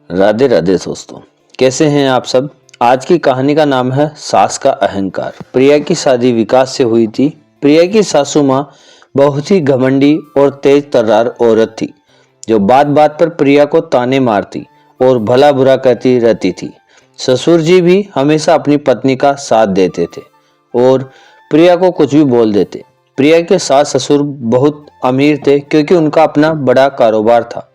राधे राधे दोस्तों, कैसे हैं आप सब। आज की कहानी का नाम है सास का अहंकार। प्रिया की शादी विकास से हुई थी। प्रिया की सासू माँ बहुत ही घमंडी और तेज तर्रार औरत थी, जो बात बात पर प्रिया को ताने मारती और भला बुरा कहती रहती थी। ससुर जी भी हमेशा अपनी पत्नी का साथ देते थे और प्रिया को कुछ भी बोल देते। प्रिया के सास ससुर बहुत अमीर थे, क्योंकि उनका अपना बड़ा कारोबार था।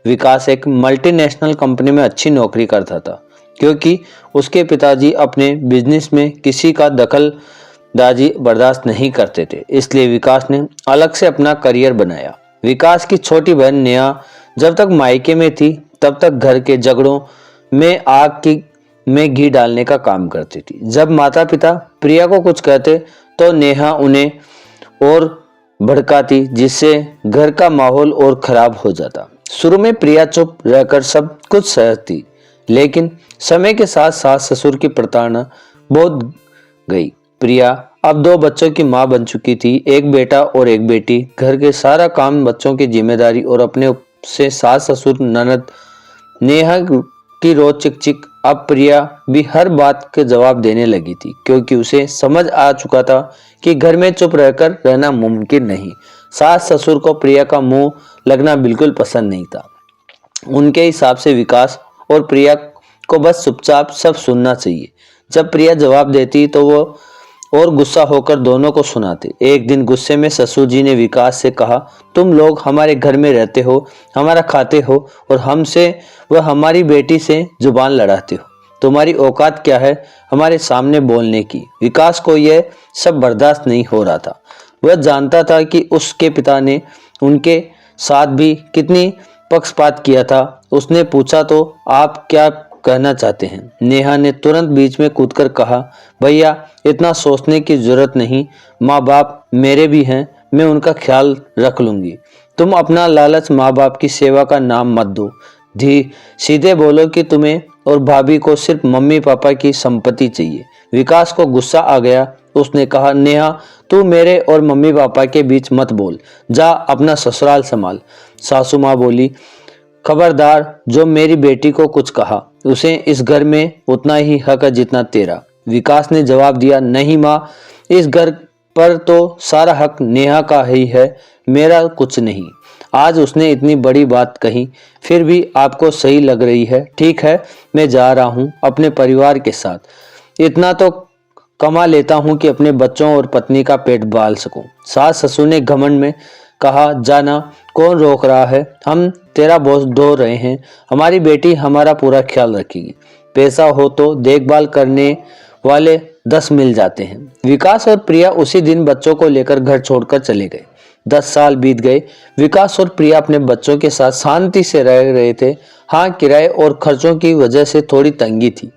विकास एक मल्टीनेशनल कंपनी में अच्छी नौकरी करता था, क्योंकि उसके पिताजी अपने बिजनेस में किसी का दखलंदाजी बर्दाश्त नहीं करते थे। इसलिए विकास ने अलग से अपना करियर बनाया। विकास की छोटी बहन नेहा जब तक मायके में थी, तब तक घर के झगड़ों में में घी डालने का काम करती थी। जब माता पिता प्रिया को कुछ कहते तो नेहा उन्हें और भड़काती, जिससे घर का माहौल और खराब हो जाता। शुरू में प्रिया चुप रहकर सब कुछ सहती, लेकिन समय के साथ सास ससुर की प्रताड़ना बहुत गई। प्रिया अब 2 बच्चों की मां बन चुकी थी, एक बेटा और एक बेटी। घर के सारा काम, बच्चों की जिम्मेदारी और अपने से सास ससुर ननद नेहा की रोज चिक अब प्रिया भी हर बात के जवाब देने लगी थी, क्योंकि उसे समझ आ चुका था कि घर में चुप रहकर रहना मुमकिन नहीं। सास ससुर को प्रिया का मुंह लगना बिल्कुल पसंद नहीं था। उनके हिसाब से विकास और प्रिया को बस चुपचाप सब सुनना चाहिए। जब प्रिया जवाब देती तो वो और गुस्सा होकर दोनों को सुनाते। एक दिन गुस्से में ससुर जी ने विकास से कहा, तुम लोग हमारे घर में रहते हो, हमारा खाते हो और हमसे व हमारी बेटी से जुबान लड़ाते हो। तुम्हारी औकात क्या है हमारे सामने बोलने की। विकास को यह सब बर्दाश्त नहीं हो रहा था। वह जानता था कि उसके पिता ने उनके साथ भी कितनी पक्षपात किया था। उसने पूछा, तो आप क्या कहना चाहते हैं। नेहा ने तुरंत बीच में कूदकर कहा, भैया इतना सोचने की जरूरत नहीं, माँ बाप मेरे भी हैं, मैं उनका ख्याल रख लूंगी। तुम अपना लालच माँ बाप की सेवा का नाम मत दो। सीधे बोलो कि तुम्हें और भाभी को सिर्फ मम्मी पापा की संपत्ति चाहिए। विकास को गुस्सा आ गया। उसने कहा, नेहा तू मेरे और मम्मी पापा के बीच मत बोल, जा अपना ससुराल संभाल। सासू माँ बोली, खबरदार, जो मेरी बेटी को कुछ कहा, उसे इस घर में उतना ही हक है जितना तेरा। विकास ने जवाब दिया, नहीं माँ, इस घर पर तो सारा हक नेहा का ही है, मेरा कुछ नहीं। आज उसने इतनी बड़ी बात कही, फिर भी आपको सही लग रही है। ठीक है, मैं जा रहा हूँ अपने परिवार के साथ। इतना तो कमा लेता हूँ कि अपने बच्चों और पत्नी का पेट पाल सकूं। सास ससुर ने घमंड में कहा, जाना, कौन रोक रहा है, हम तेरा बोझ ढो रहे हैं। हमारी बेटी हमारा पूरा ख्याल रखेगी। पैसा हो तो देखभाल करने वाले 10 मिल जाते हैं। विकास और प्रिया उसी दिन बच्चों को लेकर घर छोड़कर चले गए। 10 साल बीत गए। विकास और प्रिया अपने बच्चों के साथ शांति से रह रहे थे। हाँ, किराए और खर्चों की वजह से थोड़ी तंगी थी,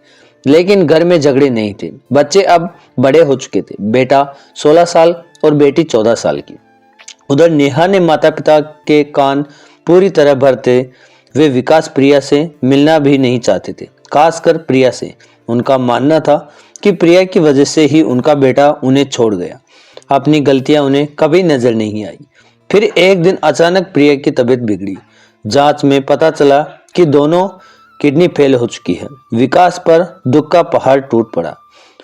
लेकिन घर में झगड़े नहीं थे। बच्चे अब बड़े हो चुके थे, बेटा 16 साल और बेटी 14 साल की। उधर नेहा ने माता पिता के कान पूरी तरह भरते। वे विकास प्रिया से मिलना भी नहीं चाहते थे, खासकर प्रिया से। उनका मानना था कि प्रिया की वजह से ही उनका बेटा उन्हें छोड़ गया। अपनी गलतियां उन्हें कभी नजर नहीं आई। फिर एक दिन अचानक प्रिया की तबीयत बिगड़ी। जांच में पता चला कि दोनों किडनी फेल हो चुकी है। विकास पर दुख का पहाड़ टूट पड़ा।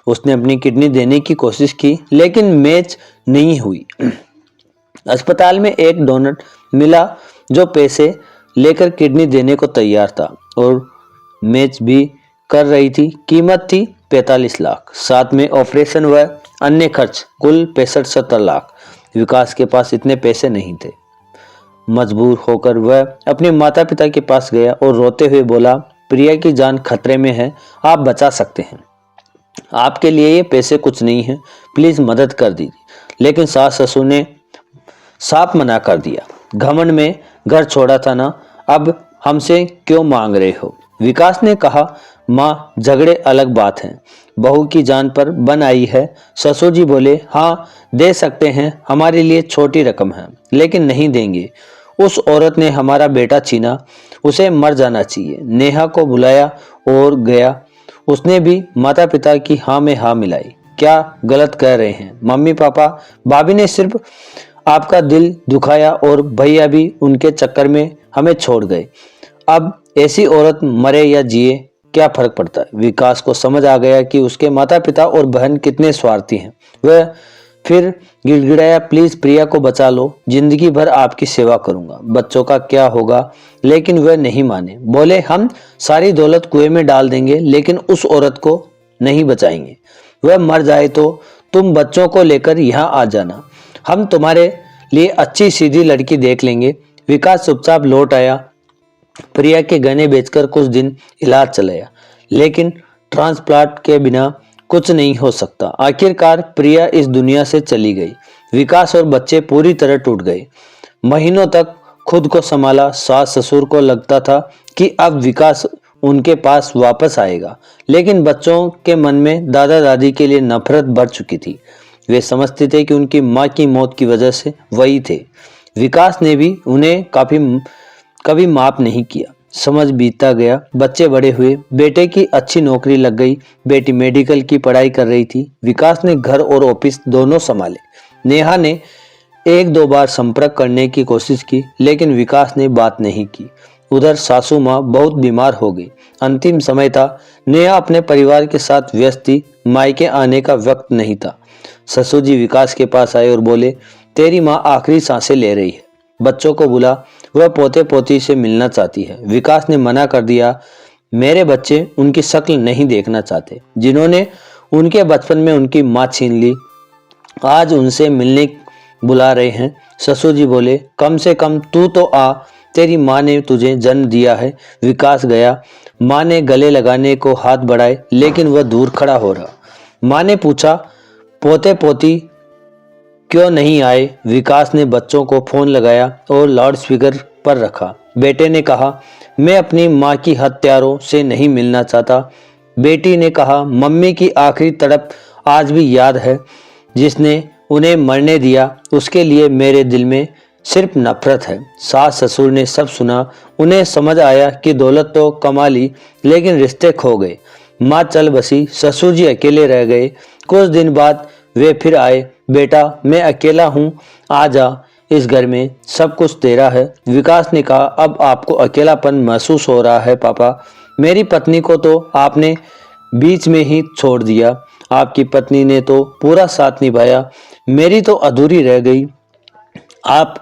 उसने अपनी किडनी देने की कोशिश की, लेकिन मैच नहीं हुई। अस्पताल में एक डोनर मिला जो पैसे लेकर किडनी देने को तैयार था और मैच भी कर रही थी। कीमत थी 45 लाख, साथ में ऑपरेशन व अन्य खर्च, कुल 65-70 लाख। विकास के पास इतने पैसे नहीं थे। मजबूर होकर वह अपने माता पिता के पास गया और रोते हुए बोला, प्रिया की जान खतरे में है, आप बचा सकते हैं। आपके लिए ये पैसे कुछ नहीं है, प्लीज मदद कर दीजिए। लेकिन सास ससुर ने साफ मना कर दिया। घमंड में घर छोड़ा था ना, अब हमसे क्यों मांग रहे हो। विकास ने कहा, माँ, झगड़े अलग बात हैं, बहू की जान पर बन आई है। ससुर जी बोले, हाँ दे सकते हैं, हमारे लिए छोटी रकम है, लेकिन नहीं देंगे। उस औरत ने हमारा बेटा छीना, उसे मर जाना चाहिए। नेहा को बुलाया और गया। उसने भी माता पिता की हाँ में हाँ मिलाई। क्या गलत कह रहे हैं मम्मी पापा, भाभी ने सिर्फ आपका दिल दुखाया और भैया भी उनके चक्कर में हमें छोड़ गए। अब ऐसी औरत मरे या जिए क्या फर्क पड़ता है। विकास को समझ आ गया कि उसके माता पिता और बहन कितने स्वार्थी हैं। वह फिर गिड़गिड़ाया, प्लीज प्रिया को बचा लो, जिंदगी भर आपकी सेवा करूंगा। बच्चों का क्या होगा, लेकिन वह नहीं माने। बोले, हम सारी दौलत कुएं में डाल देंगे लेकिन उस औरत को नहीं बचाएंगे। वह मर जाए तो तुम बच्चों को लेकर यहाँ आ जाना, हम तुम्हारे लिए अच्छी सीधी लड़की देख लेंगे। विकास चुपचाप लौट आया। प्रिया के गहने बेचकर कुछ दिन इलाज चलाया, लेकिन ट्रांसप्लांट के बिना कुछ नहीं हो सकता। आखिरकार प्रिया इस दुनिया से चली गई। विकास और बच्चे पूरी तरह टूट गए। महीनों तक खुद को संभाला। सास ससुर को लगता था कि अब विकास उनके पास वापस आएगा, लेकिन बच्चों के मन में दादा दादी के लिए नफरत बढ़ चुकी थी। वे समझते थे कि उनकी माँ की मौत की वजह से वही थे। विकास ने भी उन्हें कभी माफ नहीं किया। समझ बीतता गया, बच्चे बड़े हुए, बेटे की अच्छी नौकरी लग गई, बेटी मेडिकल की पढ़ाई कर रही थी। विकास ने घर और ऑफिस दोनों संभाले। नेहा ने एक दो बार संपर्क करने की कोशिश की, लेकिन विकास ने बात नहीं की। उधर सासू माँ बहुत बीमार हो गई। अंतिम समय था। नेहा अपने परिवार के साथ व्यस्त थी। मायके आने का वक्त नहीं था। ससुर जी विकास के पास आए और बोले, तेरी माँ आखिरी सांसें ले रही है, बच्चों को बुला, वह पोते पोती से मिलना चाहती है। विकास ने मना कर दिया। मेरे बच्चे उनकी शक्ल नहीं देखना चाहते, जिन्होंने उनके बचपन में उनकी माँ छीन ली, आज उनसे मिलने बुला रहे हैं। ससुर जी बोले, कम से कम तू तो आ, तेरी माँ ने तुझे जन्म दिया है। विकास गया। माँ ने गले लगाने को हाथ बढ़ाए, लेकिन वह दूर खड़ा हो रहा। माँ ने पूछा, पोते पोती क्यों नहीं आए। विकास ने बच्चों को फोन लगाया और लाउडस्पीकर पर रखा। बेटे ने कहा, मैं अपनी माँ की हत्यारों से नहीं मिलना चाहता। बेटी ने कहा, मम्मी की आखिरी तड़प आज भी याद है। जिसने उन्हें मरने दिया उसके लिए मेरे दिल में सिर्फ नफरत है। सास ससुर ने सब सुना। उन्हें समझ आया कि दौलत तो कमा ली, लेकिन रिश्ते खो गए। माँ चल बसी। ससुर जी अकेले रह गए। कुछ दिन बाद वे फिर आए। बेटा, मैं अकेला हूँ, आ जा, इस घर में सब कुछ तेरा है। विकास ने कहा, अब आपको अकेलापन महसूस हो रहा है पापा। मेरी पत्नी को तो आपने बीच में ही छोड़ दिया। आपकी पत्नी ने तो पूरा साथ निभाया, मेरी तो अधूरी रह गई। आप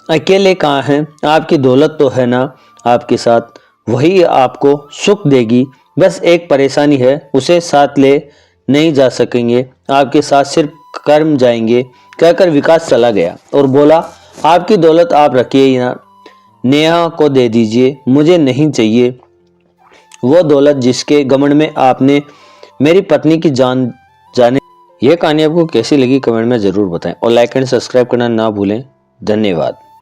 अकेले कहाँ हैं? आपकी दौलत तो है ना आपके साथ, वही आपको सुख देगी। बस एक परेशानी है, उसे साथ ले नहीं जा सकेंगे, आपके साथ सिर्फ कर्म जाएंगे। कहकर विकास चला गया और बोला, आपकी दौलत आप रखिए ना, नेहा को दे दीजिए, मुझे नहीं चाहिए वो दौलत जिसके घमंड में आपने मेरी पत्नी की जान जाने। यह कहानी आपको कैसी लगी कमेंट में जरूर बताएं और लाइक एंड सब्सक्राइब करना ना भूलें। धन्यवाद।